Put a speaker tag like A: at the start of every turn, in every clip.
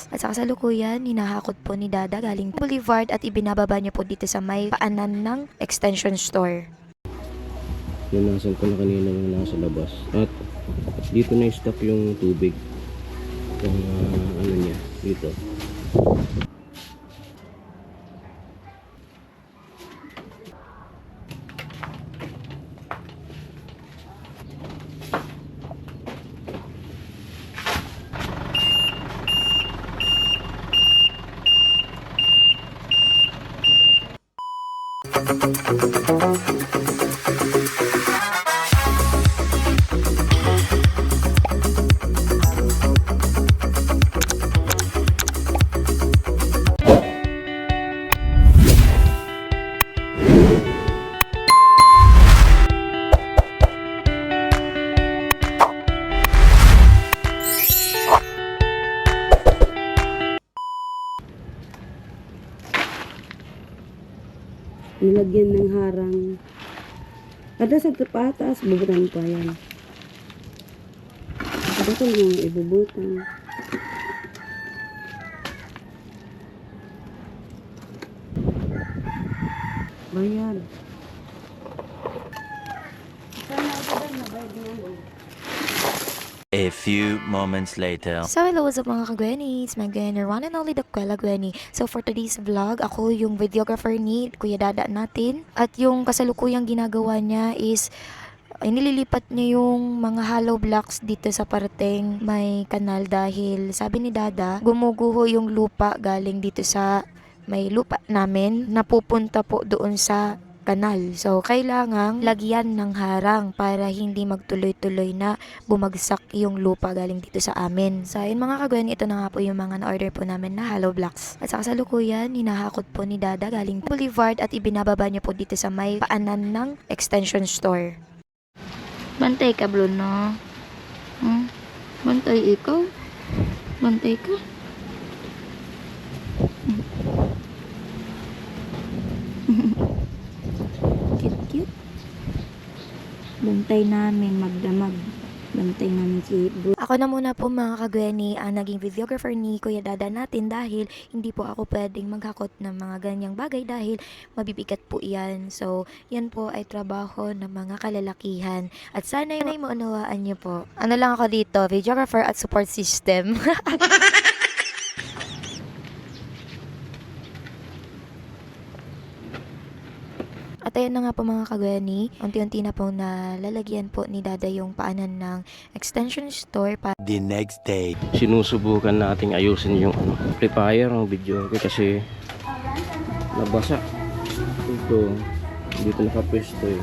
A: Blocks. At sa kasalukuyan, hinahakot po ni Dada galing Boulevard at ibinababa niya po dito sa may paanan ng extension store.
B: Lunasan ko na kanina yung nasa labas. At dito na stop yung tubig. Yung ano niya, dito.
C: Nilagyan ng harang. Kada sa patas, bubutan pa yan. Kada ko yung ibubutan. Bayad.
D: A few moments later.
A: So hello, what's up mga kagwenis? My Gwenny, one and only the Kuela Gwenny. So for today's vlog, ako yung videographer ni Kuya Dada natin. At yung kasalukuyang ginagawa niya is nililipat niya yung mga hollow blocks dito sa parteng may kanal dahil sabi ni Dada, gumuguho yung lupa galing dito sa may lupa namin, napupunta po doon sa kanal. So, kailangang lagyan ng harang para hindi magtuloy-tuloy na bumagsak yung lupa galing dito sa amin. So, ayun mga kagwen, ito na nga po yung mga na-order po namin na hollow blocks. At sa kasalukuyan, hinahakot po ni Dada galing Boulevard at ibinababa niya po dito sa may paanan ng extension store.
E: Bantay ka, Bruno. Bantay ikaw. Bantay ka. Cute. Bantay namin, magdamag. Bantay namin si Bruno.
A: Ako na muna po mga kagweni ang naging videographer ni Kuya Dada natin dahil hindi po ako pwedeng maghakot ng mga ganyang bagay dahil mabibigat po yan. So, yan po ay trabaho ng mga kalalakihan. At sana ay maunawaan niyo po. Ano lang ako dito, videographer at support system. At ayan na nga po mga kagweni, unti-unti na po nalalagyan po ni Dada yung paanan ng extension store para
D: The next day.
B: Sinusubukan nating ayusin yung amplifier ng video kasi nabasa. Ito, dito nakapwesto eh.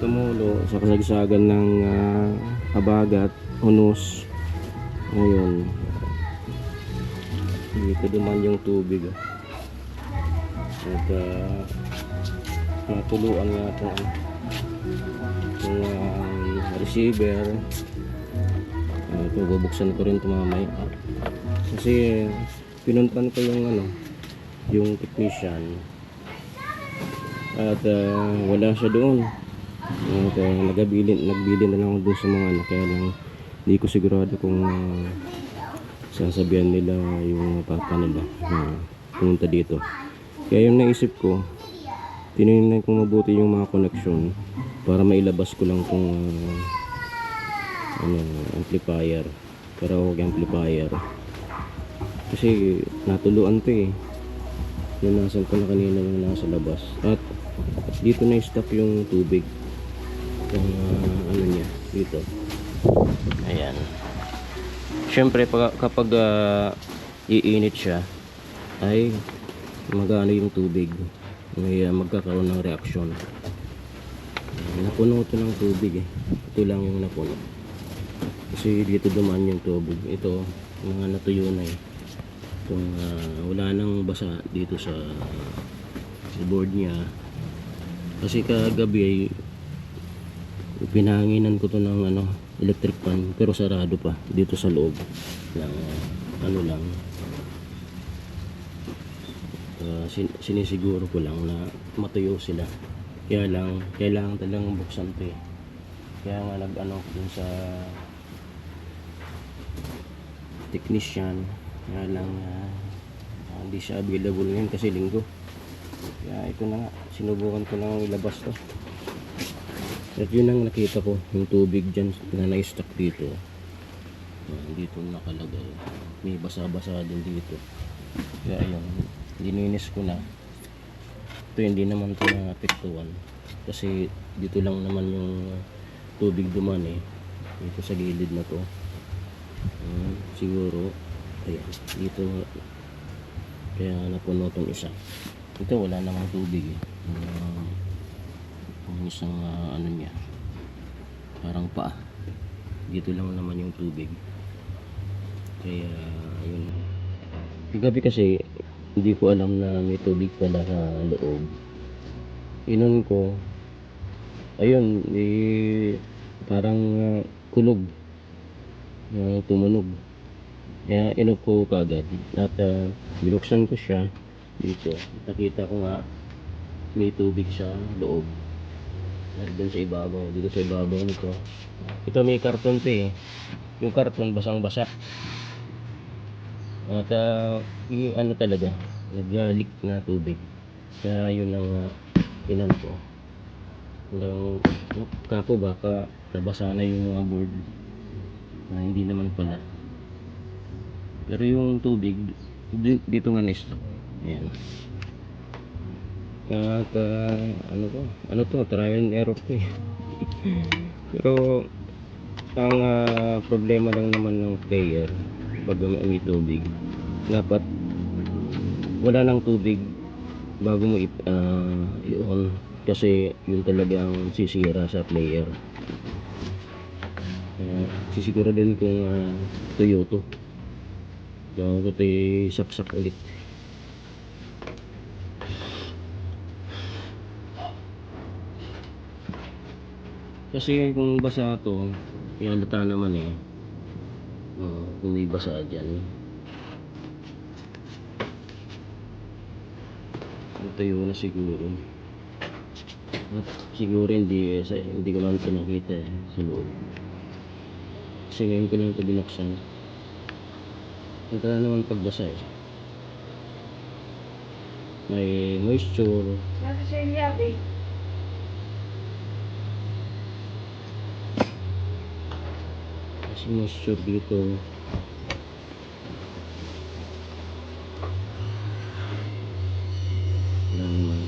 B: Tumulo sa kasagsagan ng habagat, hunos. Ngayon, dito duman yung tubig. At natuluan nga itong receiver. Ito bubuksan ko rin ito mamaya kasi pinuntan ko yung technician at wala siya doon. Nagbili na lang ako doon sa mga kaya lang hindi ko sigurado kung sasabihan nila yung papa nila pumunta dito. Kaya yung naisip ko, tinignan kong mabuti yung mga connection para mailabas ko lang kung amplifier, pero huwag amplifier kasi natuluan to eh. Lunasan ko na kanina yung nasa labas. At dito na stop yung tubig yung niya dito. Ayan, syempre kapag iinit siya ay magano yung tubig, may magkakaroon ng reaksyon. Napuno ito ng tubig eh. Ito lang yung napuno kasi dito dumaan yung tubig. Ito mga natuyo na eh. Kung wala nang basa dito sa board niya kasi kagabi ay pinahanginan ko to ng electric fan pero sarado pa dito sa loob lang lang sinisiguro ko lang na matuyo sila. Kaya lang, kailangan talagang buksan to eh. Kaya nga nag dun sa technician Kaya lang hindi siya available ngayon kasi linggo. Kaya ito na nga, sinubukan ko lang ilabas to. At yun ang nakita ko, yung tubig dyan na na-stock dito. Dito nakalagay. May basa-basa din dito. Kaya yun, dininis ko na. Ito hindi naman ito na-apektuhan. Kasi dito lang naman yung tubig duman eh. Dito sa gilid na to. Siguro, ayan, dito. Kaya napuno itong isa. Ito wala namang tubig eh. Yung isang ano niya. Parang paa. Dito lang naman yung tubig. Kaya yun. Gabi kasi hindi ko alam na may tubig pala sa loob. Inon ko. Ayun, parang kulog. Tumunog. Kaya inon ko kagad. At binuksan ko siya dito. Nakita ko nga may tubig sa loob. Doon sa ibabaw. Dito sa ibabaw nito. Ito may karton to eh. Yung karton basang-basa. At ano talaga, nag-leak na tubig. Kaya yun ang inan ko. Kapo baka nabasa na yung mga board. Hindi naman pala. Pero yung tubig, dito nga na-stock. Ayan. At ano to, trial and error to eh. Pero ang problema lang naman ng player pag may tubig, dapat wala ng tubig bago mo i-on kasi yun talagang sisira sa player. Sisiguro din kung tuyo to. So ito saksak ulit. Kasi kung basa to, halata naman eh. Kung may basa dyan. Tayo na siguro. At siguro hindi ko lang ito nakita sa loob. Kasi ngayon ko lang ito binuksan. Ito na naman pagbasa eh. May moisture. Kasi moisture dito. Naman.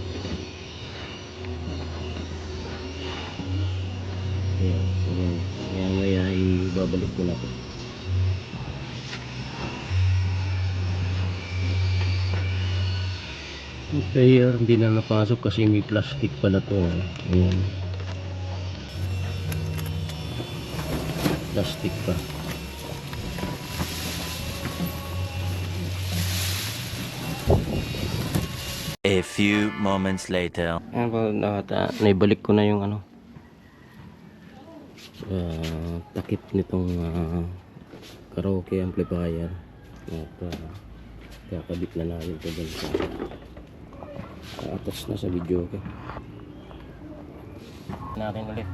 B: Kaya ibabalik ko na ito. Player hindi na napasok kasi may plastic pala to. Ayan. Plastic pa.
D: A few moments later.
B: Ayan po, naibalik ko na yung takip nitong karaoke amplifier. At kakabit na namin ito dun sa atas na sa video ko. Natin ulit.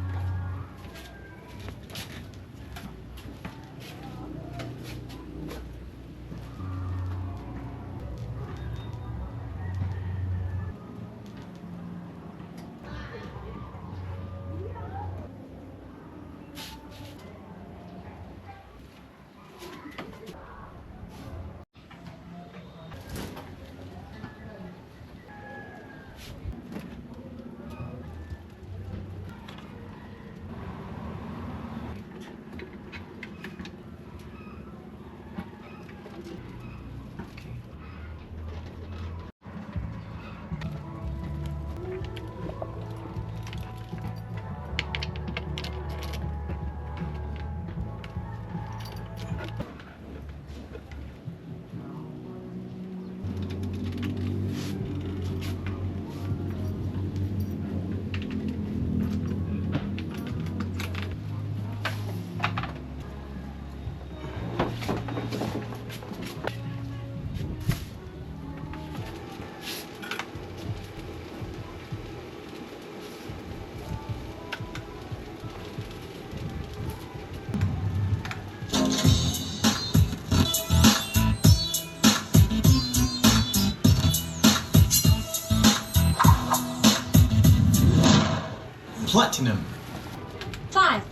F: Platinum.
G: 5.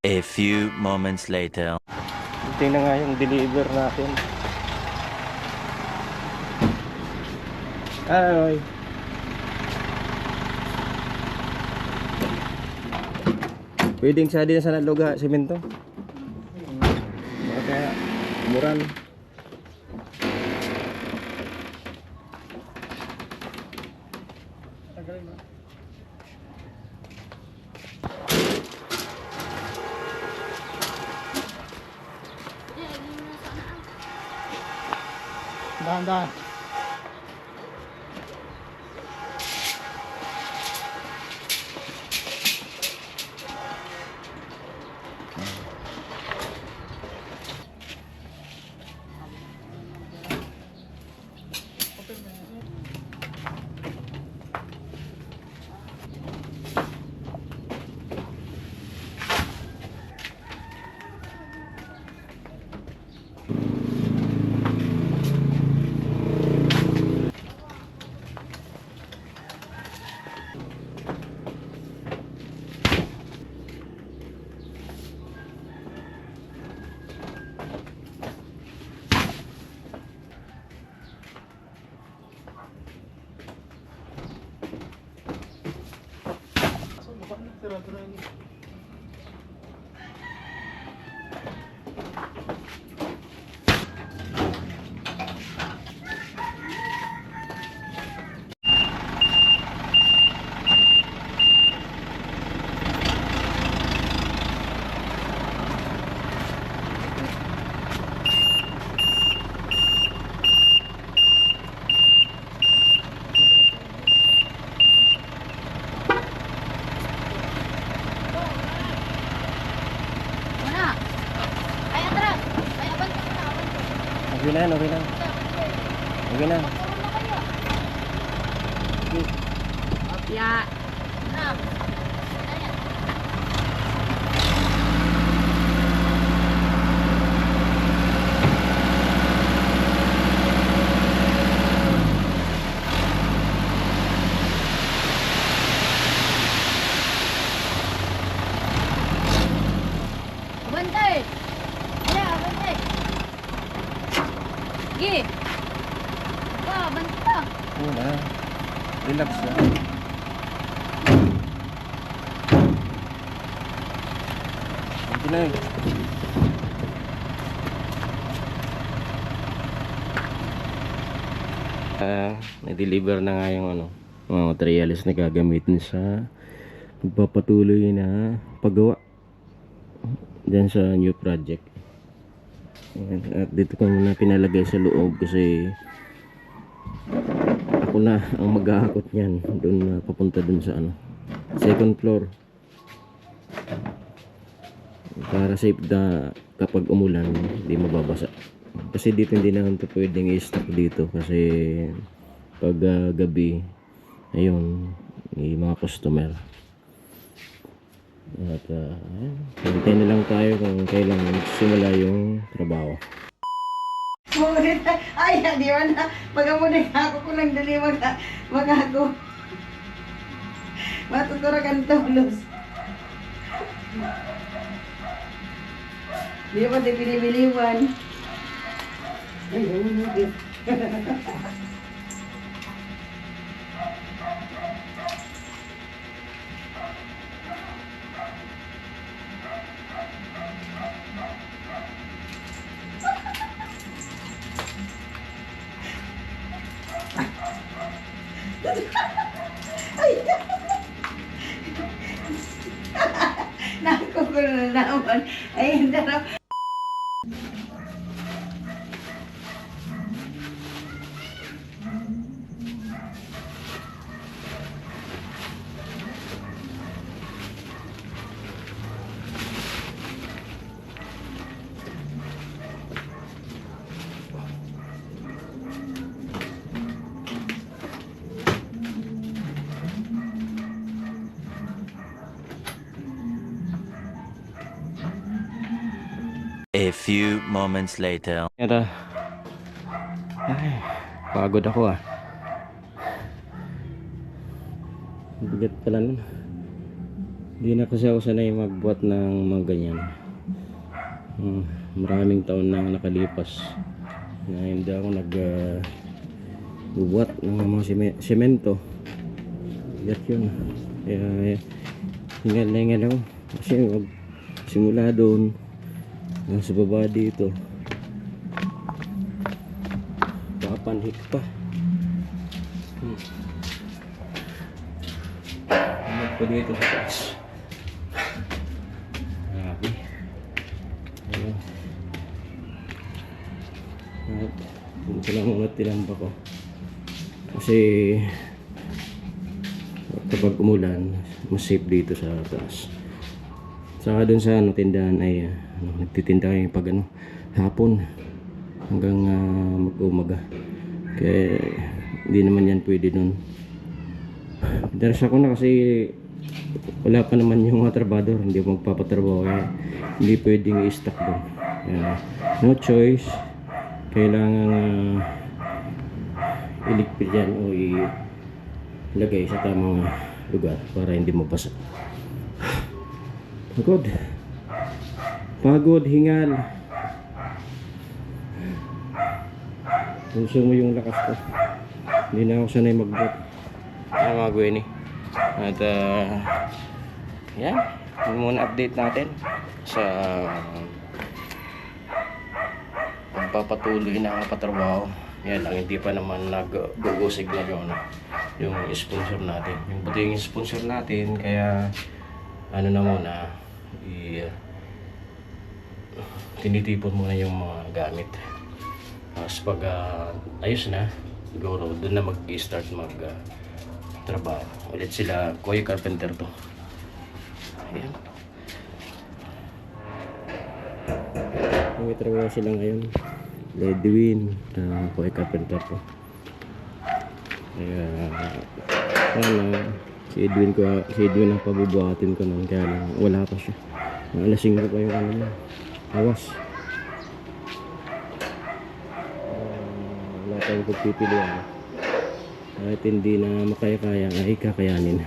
D: A few moments later.
B: Ito na nga yung deliver natin. Ay. Pwedeng sa din sa naluga, semento. Baka muran.
F: Dahan-dahan.
B: Okay na yan, okay na. Okay na.
G: Ya. Bantay. Ya, bantay. Gi. Bantay.
B: Oo na. Relax na. Okay na eh. Na-deliver na nga yung mga materials na gagamitin sa pagpapatuloy na paggawa dyan sa new project. Ayan, at dito ko muna pinalagay sa loob kasi ako na ang maghahakot niyan doon na papunta doon sa second floor para safe na kapag umulan hindi mababasa. Kasi dito hindi naman ito pwedeng i-stock dito kasi pag gabi ayun may mga customer at hintay na lang tayo kung kailan simula yung trabaho.
C: Ay, di ba na? Pagamunin ako ko lang dali mag-ako. Matuturakan tulos. Di ba di pinibiliwan? Ay, ay. Nakukulo na naman. Ay, hindi na.
D: A few moments later.
B: Tara. Ay, pagod ako ah. Bigat pala nun. Hindi na kasi ako sanay magbuhat ng mga ganyan. Maraming taon nang nakalipas na hindi ako bubuhat ng mga semento. Bigat yun. Kaya hingal na hingal ako. Kasi simula doon sa baba dito papanhik pa. Hingal pa dito sa taas. Grabe. Ayun. At dito lang muna tinamba ko kasi kapag umulan mas safe dito sa taas. Saka dun sa tindahan ay nagtitinda kayo pag hapon hanggang mag-umaga. Kaya hindi naman yan pwede dun. Daras ako na kasi wala pa naman yung mga trabador, hindi ako magpapatrabaho kaya hindi pwedeng i-stock dun. No choice, kailangan iligpit yan o ilagay sa tamang lugar para hindi mabasa. Pagod, hingal. Gusto mo yung lakas ko. Hindi na ako sanay mag-bot. Ayan mga Gwenny. At yan, yun muna update natin sa pagpapatuloy na kapatrabaho. Yan lang, hindi pa naman nag-go-go signal yung sponsor natin. Yung buti yung sponsor natin, kaya ano na muna, tinitipon muna yung mga gamit. Tapos pag ayos na, siguro doon na mag-start trabaho ulit sila. Kuya Carpenter to. Ayan. May trabaho sila ngayon. Ledwin, Kuya Carpenter to. Kaya si Edwin ang pabubuhatin ko nun, kaya lang wala pa siya. Alasing ko pa yung awas. Wala tayong pagpipilian. Kahit hindi na makaya-kaya ay kakayanin.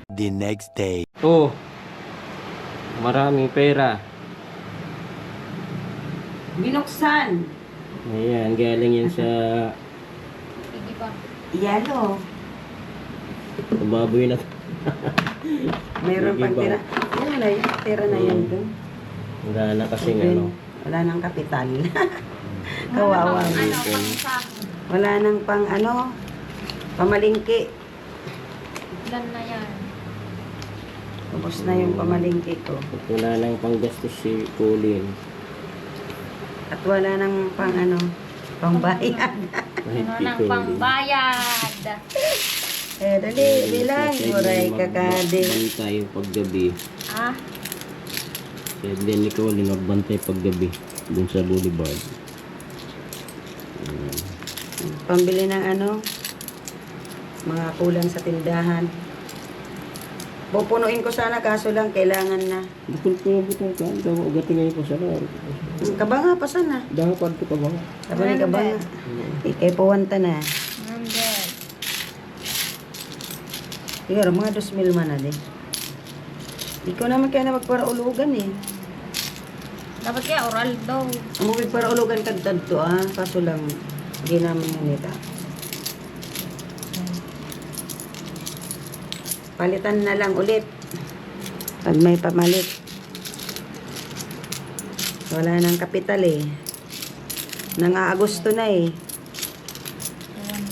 D: The next day.
B: Maraming pera.
C: Binuksan.
B: Ayan, galing yan sa
G: Hindi pa.
C: Yalo.
B: baboy na.
C: Mayroon pang tira. Yan na yun. Tira na yan doon.
B: Wala na kasing ano.
C: Wala nang kapital. Kawawa. Wala nang pang pamalingki.
G: Ilan na yan?
C: Tapos na yung pamalingki ko.
B: At wala nang panggastos si Colin.
C: At wala nang pangbayad.
B: Kahit
G: Ano
B: si
G: nang
B: Colin.
G: pangbayad?
C: Dali, bilang. Muray kakade.
B: Magbantay paggabi.
G: Ah?
B: Kaya din ni Colin magbantay paggabi dun sa boulevard.
C: Pambili ng mga kulang sa tindahan. Pupunuin ko sana kaso lang kailangan na.
B: Bukod ko na butang ka. Dawa ugating ngayon ko sana.
C: Kabanga pa sana.
B: Dapat ko pa ba?
C: Sabi ni kabanga. Ikay puwanta na.
G: Number.
C: Siguro mga 2,000 man na din. Di ko naman kaya na magparaulugan eh.
G: Dapat kaya oral daw.
C: Ang magparaulugan kagtad to kaso lang hindi naman nita. Palitan na lang ulit. Pag may pamalit. Wala nang kapital eh. Nang-Agosto na eh.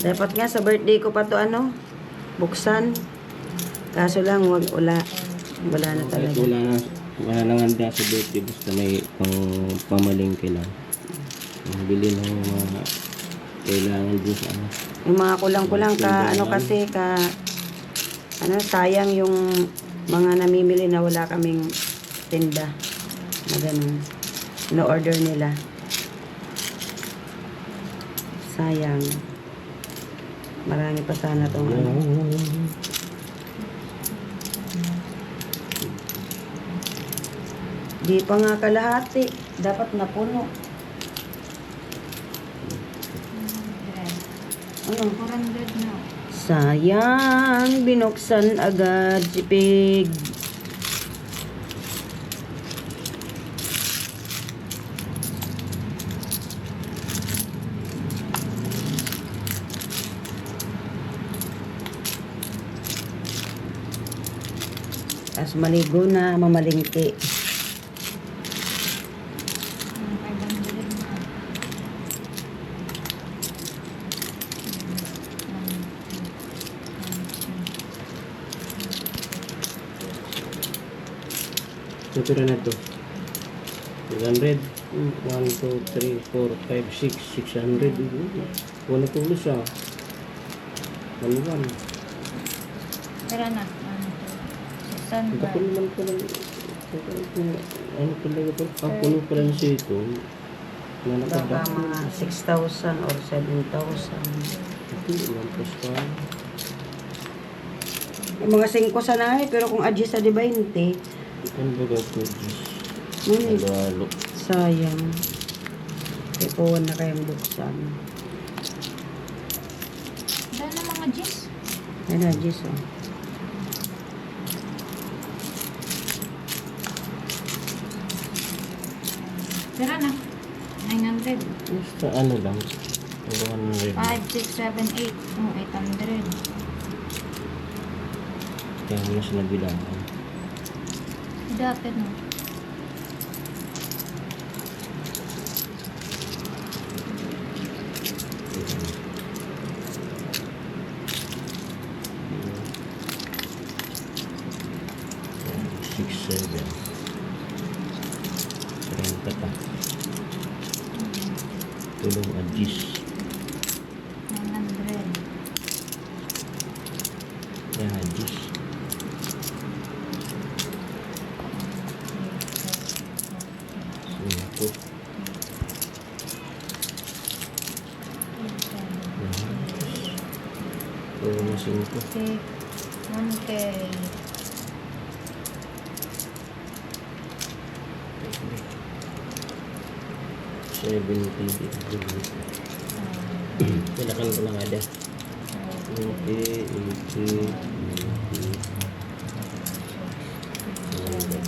C: Dapat nga sa birthday ko pa to buksan. Kaso lang wala na
B: Kahit
C: talaga.
B: wala nang handa sa birthday. Basta may pamalingki lang. Bili ng mga kailangan din sa
C: Yung mga kulang-kulang kasi sayang yung mga namimili na wala kaming tinda na ganun. No-order nila. Sayang. Marami pa sana itong Di pa nga kalahati. Dapat napuno. Ano?
G: 400 na.
C: Sayang, binuksan agad si Pig. As maligo na, mamalingki.
G: 500 na.
B: So, pira na to. 300. 1, 2, 3, 4, 5, 6. 600. Wala tulos ah. 1, 1.
G: Tara na.
B: Ito pa
G: 600.
B: naman pala. Ano talaga po? Puno pala na siya ito.
C: Baka mga 6,000 or 7,000.
B: Ito, lampas pa.
C: Yung mga 5 sana pero kung adjust sa di 20,
B: Ano ba gawin ko?
C: ngunit
B: Nagalo.
C: sayang. Ipuwan na kayong buksan.
G: Dahil na mga G's.
C: Ayun na, adjust oh.
G: Tara na. 900.
B: Basta ano lang. 100.
G: 5, 6, 7, 8. Oh, 800.
B: Kaya mo na siya nabilangan.
G: Dati no.
B: Six, 7. 30 pa. Tulong adjis.
G: 900.
B: Kaya adjis. Ito. Tulong na 5.
G: 1K.
B: Silakan ko lang ada. 20, 80, 90.
G: 11.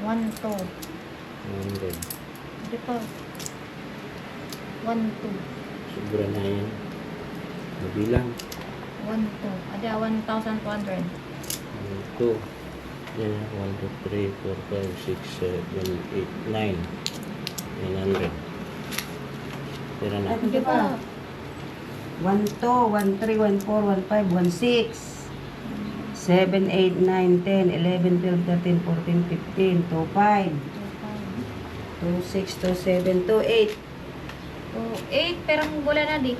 G: One, two. Di pa. 1, 2.
B: Sobra na yan. Mabilang.
G: 1, 2. Ada 1,200.
B: 2. Yan. 1, 2, 3, 4, 5, 6, 7, 8, 9. 900. Tira na.
G: Di pa.
C: 1, 2, 1, 3, 1, 4, 1, 5, 1, 6. 7, 8, 9, 10, 11, 12, 13, 14, 15, 2, 5, 2, 6, 2, 7, 2, 8.
G: 8, perang bola na di.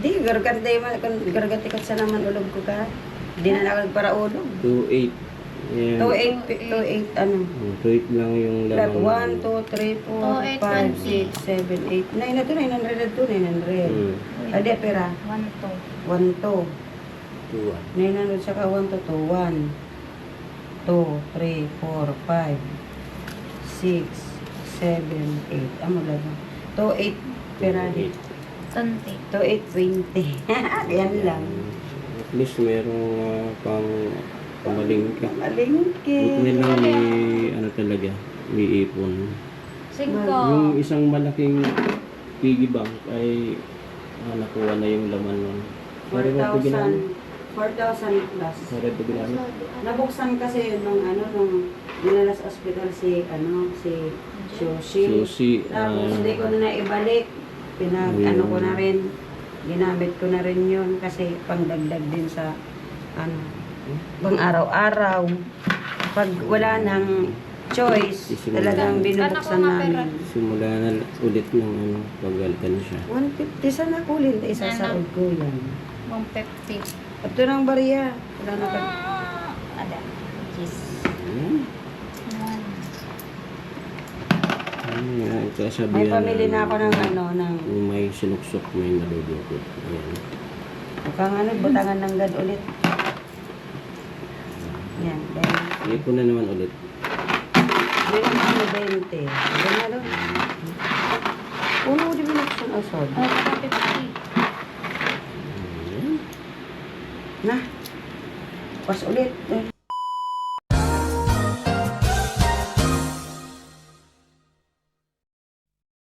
C: Di, gargantay man, gargantay ka sa naman ulog ko ka. Di na nakag para ulog.
B: 2, 8. Yan.
C: 2, 8, ano.
B: 2, 8 lang yung laman.
C: 1, 2, 3, 4, 5, 6, 7, 8, 9 na to, 900 na to, 900. Adi, pera.
G: 1,
C: 1,
G: 2.
C: 2.
B: 2,
C: 900 saka 1 to 2, 1, 2, 3, 4, 5, 6, 7, 8. Amo lang. 2, 8. Pera di.
G: 20.
C: 2, 8, 20. Yan lang.
B: At least merong pang pamalingki.
C: Malingki.
B: Buti lang may ano talaga, may ipon.
G: 5.
B: Yung isang malaking piggy bank ay nakuha na yung laman nun. Sorry ba ito ginamit?
C: 4,000 plus.
B: Sorry ito ginamit?
C: Nabuksan kasi yun nung dinala sa ospital si Shoshi.
B: Susi.
C: Tapos hindi ko na naibalik. Pinag
B: Ayun.
C: ko na rin. ginamit ko na rin yun kasi pangdagdag din sa ano, pang araw-araw. Pag wala nang choice, talagang binubuksan namin.
B: Simula na ulit ng ano, pagalitan siya.
C: 150 sana kulin, isasaod ko yan.
G: 150.
C: Ito ng bariya. Wala na ka.
G: Ada. Cheese.
B: Ayan. Ayan, kasabihan
C: May pamili na ako ng ano, ng
B: kung may sinuksok, may nadudukot. Ayan.
C: mukhang ano, butangan ng gad ulit. Yan, dahil
B: Ipon na naman ulit.
C: meron kami 20. Ganyan doon. Puno di binuksan asod.
G: Oh, 150.
B: Ayan.
C: Na. Pas ulit.